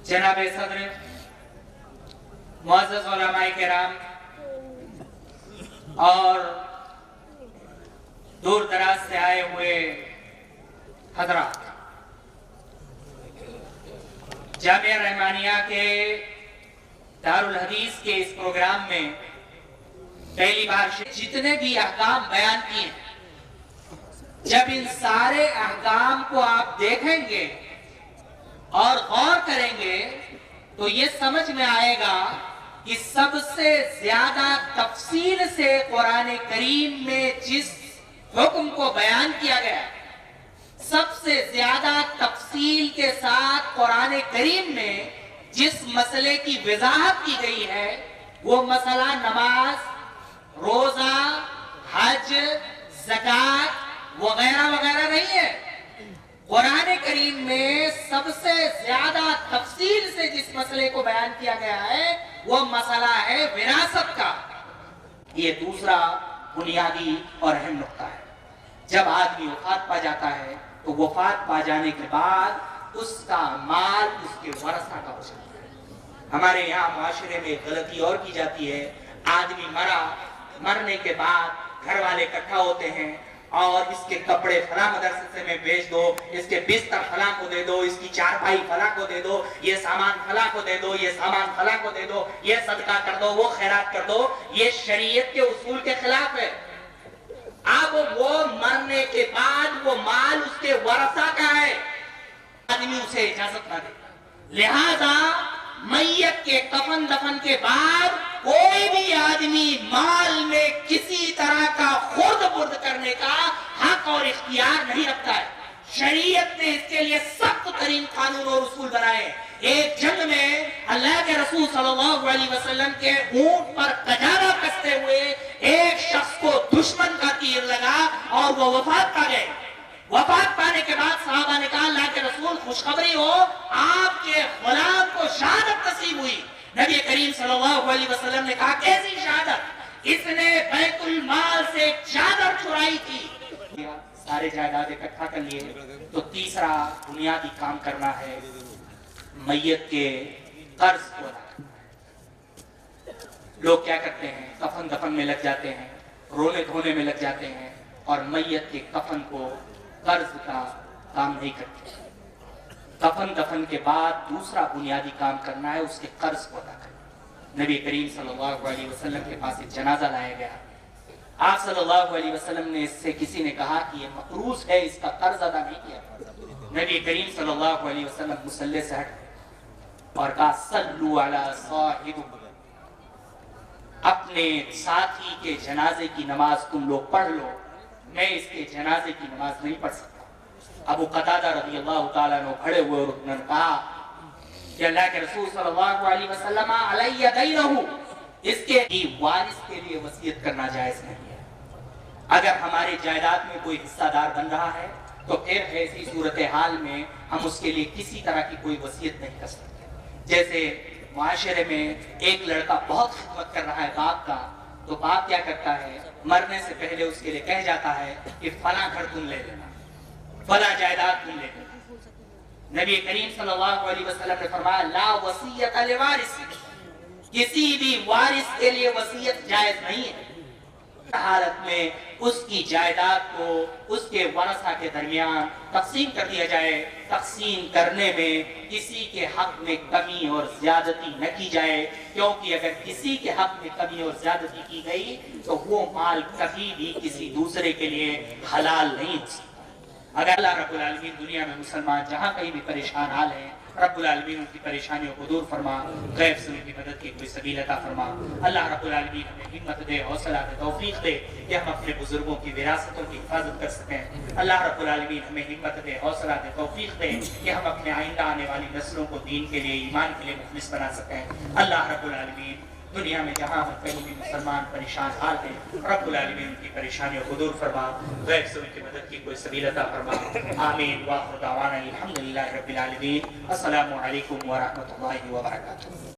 जनाब सदर, मुअज़्ज़ज़ उलमाए किराम और दूर दराज से आए हुए हज़रात, जामिया रहमानिया के दारुल हदीस के इस प्रोग्राम में पहली बार जितने भी अहकाम बयान किए, जब इन सारे अहकाम को आप देखेंगे और गौर करेंगे तो ये समझ में आएगा कि सबसे ज्यादा तफसील से कुरान करीम में जिस हुक्म को बयान किया गया, सबसे ज्यादा तफसील के साथ कुरान करीम में जिस मसले की वजाहत की गई है, वो मसला नमाज, रोजा, हज, ज़कात वगैरह वगैरह नहीं है। कुरान करीम में सबसे ज्यादा तफसील से जिस मसले को बयान किया गया है, वो मसला है विरासत का। ये दूसरा बुनियादी और अहम नुक्ता है। जब आदमी वफात पा जाता है तो वफात पा जाने के बाद उसका माल उसके वरसा का हो जाता है। हमारे यहाँ माशरे में गलती और की जाती है, आदमी मरने के बाद घर वाले इकट्ठा होते हैं और इसके कपड़े फला मदरसे में भेज दो, इसके बिस्तर फला को दे दो, इसकी चारपाई फला को दे दो, ये सामान फला को दे दो, ये सामान फला को दे दो, ये सदका कर दो, वो खैरात कर दो। ये शरीयत के उसूल के खिलाफ है। अब वो मरने के बाद वो माल उसके वरसा का है, आदमी उसे इजाजत ना दे। लिहाजा मैयत के कफन दफन के बाद कोई भी आदमी माल में किसी तरह का खुर्द बुर्द करने का हक और इख्तियार नहीं रखता है। शरीयत ने इसके लिए सख्त तरीन कानून और उसूल बनाए। एक जंग में अल्लाह के रसूल सल्लल्लाहु अलैहि वसल्लम के ऊंट पर कजारा कसते हुए एक शख्स को दुश्मन का तीर लगा और वो वफात पा गए। वफात पाने के बाद सहाबा ने कहा, अल्लाह के रसूल खुशखबरी हो, आपके गुलाम को शहादत नसीब हुई। नबी करीम सल्लल्लाहु अलैहि वसल्लम ने कहा, कैसी शहादत? इसने बैतुल माल से चादर चुराई थी। सारे जायदाद इकट्ठा कर लिए तो तीसरा बुनियादी काम करना है मैयत के कर्ज को अदा करना। लोग क्या करते हैं, कफन दफन में लग जाते हैं, रोने धोने में लग जाते हैं और मैयत के कफन को कर्ज का काम नहीं करते। कफन दफन के बाद दूसरा बुनियादी काम करना है उसके कर्ज को अदा करना। नबी करीम सल्लल्लाहु अलैहि वसल्लम के पास एक जनाजा लाया गया। आप सल्लल्लाहु अलैहि वसल्लम ने इससे किसी ने कहा कि ये मकरूज है, इसका कर्ज अदा नहीं किया। नबी करीम सल्लल्लाहु अलैहि वसल्लम मुसल्ले से हट और कहा, सल्लु अला साहिबिकुम, अपने साथी के जनाजे की नमाज तुम लोग पढ़ लो, मैं इसके जनाजे की नमाज नहीं पढ़ सकता। अबू कतादा रज़ी अल्लाह ताला अन्हु खड़े हुए और उन्होंने कहा कि अल्लाह के रसूल सल्लल्लाहु अलैहि वसल्लम अलैया दैनहु, इसके वारिस के लिए वसीयत करना जायज नहीं है। अगर हमारे जायदाद में कोई हिस्सादार बन रहा है तो फिर ऐसी सूरत हाल में हम उसके लिए किसी तरह की कोई वसीयत नहीं कर सकते। जैसे माशरे में एक लड़का बहुत खिदमत कर रहा है बाप का, तो बाप क्या करता है, मरने से पहले उसके लिए कह जाता है कि फला घर तुम ले लेना, फला जायदाद तुम ले लेना। नबी करीम सल्लल्लाहु अलैहि वसल्लम ने फरमाया, ला वसीयत लिवारिस, किसी भी वारिस के लिए वसीयत जायज नहीं है। हालत में उसकी जायदाद को उसके वरसा के दरमियान तकसीम कर दिया जाए। तकसीम करने में किसी के हक में कमी और ज्यादती न की जाए, क्योंकि अगर किसी के हक में कमी और ज्यादती की गई तो वो माल कभी भी किसी दूसरे के लिए हलाल नहीं हो सकता। अगर अल्लाह रब्बुल आलमीन दुनिया में मुसलमान जहाँ कहीं भी परेशान हाल है, रब्बुल आलमीन उनकी परेशानियों को दूर फरमा, गैब से उनकी मदद की कोई सबील अता फरमा। अल्लाह रब्बुल आलमीन हमें हिम्मत दे, हौसला दे, तौफीक दे कि हम अपने बुजुर्गों की विरासतों की हिफाजत कर सकें। अल्लाह रब्बुल आलमीन हमें हिम्मत दे, हौसला दे, तौफीक दे कि हम अपने आइंदा आने वाली नस्लों को दीन के लिए, ईमान के लिए मुखलिस बना सकें। अल्लाह रब्बुल आलमीन दुनिया में जहाँ कहीं भी मुसलमान परेशान हाल है, रब्बुल आलमीन उनकी परेशानियों को दूर फरमा, गैब से उनकी मदद की कोई सबील अता फरमा। आमीन। व आखिर दावाना अल्हम्दुलिल्लाहि रब्बिल आलमीन। अस्सलामु अलैकुम व रहमतुल्लाहि व बरकातुहू।